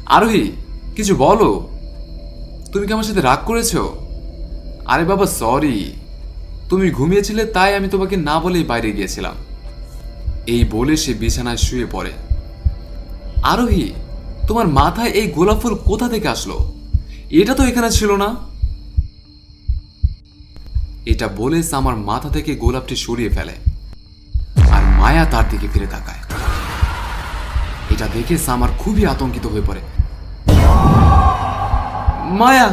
আরোহী, কিছু বলো। তুমি কি আমার সাথে রাগ করেছো? আরে বাবা সরি, তুমি ঘুমিয়েছিলে তাই আমি তোমাকে না বলেই বাইরে গিয়েছিলাম। এই বলে সে বিছানায় শুয়ে পড়ে। আরোহী, তোমার মাথায় এই গোলাপ ফুল কোথা থেকে আসলো? এটা তো এখানে ছিল না। এটা বলে সামার মাথা থেকে গোলাপটি সরিয়ে ফেলে আর মায়া তার দিকে ফিরে তাকায়। এটা দেখে সামার খুবই আতঙ্কিত হয়ে পড়ে। মায়া,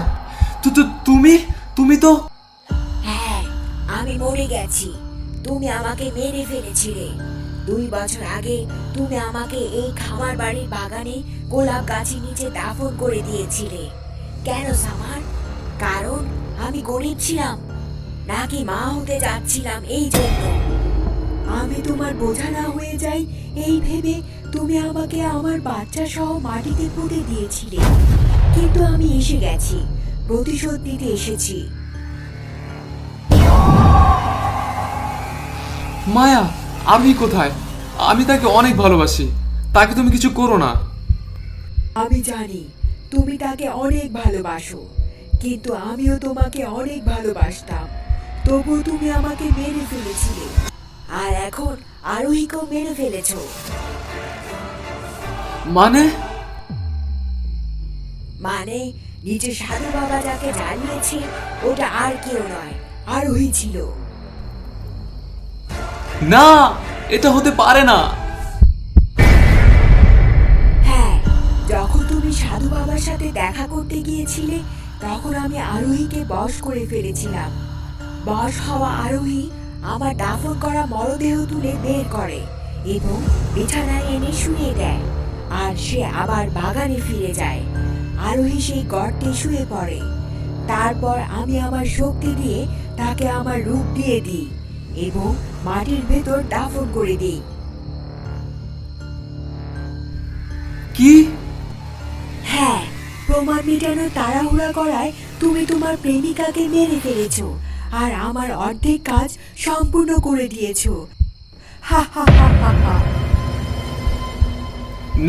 তুমি তুমি তো। হ্যাঁ, আমি মরে গেছি। তুমি আমাকে মেরে ফেলেছিলে। 2 বছর আগে তুমি আমাকে এই খামার বাড়ির বাগানে গোলাপ গাছের নিচে দাফন করে দিয়েছিলে। কেন সামার? কারণ আমি গরিব ছিলাম, নাকি মা হতে যাচ্ছিলাম এই জন্য? আমি তোমার বোঝা না হয়ে যাই এই ভেবে তুমি আমাকে আমার বাচ্চা সহ মাটিতে পুঁতে দিয়েছিলে। কিন্তু আমি এসে গেছি, প্রতিশোধ নিতে এসেছি। মায়া, আরোহী কোথায়? আমি তাকে অনেক ভালোবাসি, তাকে তুমি কিছু করো না। আমি জানি তুমি তাকে অনেক ভালোবাসো, কিন্তু আমিও তোমাকে অনেক ভালোবাসতাম। তবু তুমি আমাকে মেরে ফেলেছিলে, আর এখন আরোহীকেও মেরে ফেলেছো। মানে? মানে নিজের সাধু বাবা যাকে জ্বালিয়েছে ওটা আর কেউ নয়, আরোহী ছিল। না, এটা হতে পারে না। হ্যাঁ, যখন তুমি সাধু বাবার সাথে দেখা করতে গিয়েছিলে তখন আমি আরোহীকে বশ করে ফেলেছিলাম। বশ হওয়া আরোহী আমার দাফন করা মরদেহ তুলে বের করে এবং বিছানায় এনে শুয়ে দেয়, আর সে আবার বাগানে ফিরে যায়। আরোহী সেই গর্তে শুয়ে পড়ে। তারপর আমি আমার শক্তি দিয়ে তাকে আমার রূপ দিয়ে দিই এবং মাটির ভেতর দাফন করে দিই। কি? হ্যাঁ, প্রমাণ মেটানোর তাড়াহুড়া করায় তুমি তোমার প্রেমিকাকে মেরে ফেলেছো আর আমার অর্ধেক কাজ সম্পূর্ণ করে দিয়েছো। হা হা হা হা হা।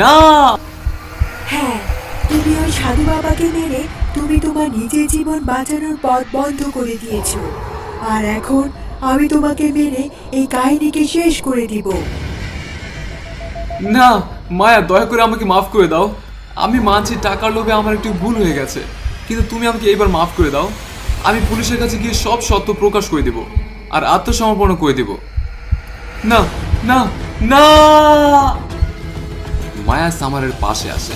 না। হ্যাঁ, তুমি ওই সাধু বাবাকে মেরে তুমি তোমার নিজের জীবন বাঁচানোর পথ বন্ধ করে দিয়েছো। আর এখন আমি তোমাকে মেরে এই কাহিনীকে শেষ করে দিব। না মায়া, দয়া করে আমাকে মাফ করে দাও। আমি মানছি টাকার লোভে আমার একটু ভুল হয়ে গেছে, কিন্তু তুমি আমাকে এইবার মাফ করে দাও। আমি পুলিশের কাছে গিয়ে সব সত্য প্রকাশ করে দেব আর আত্মসমর্পণ করে দেব। না না না। মায়া সামারের পাশে আসে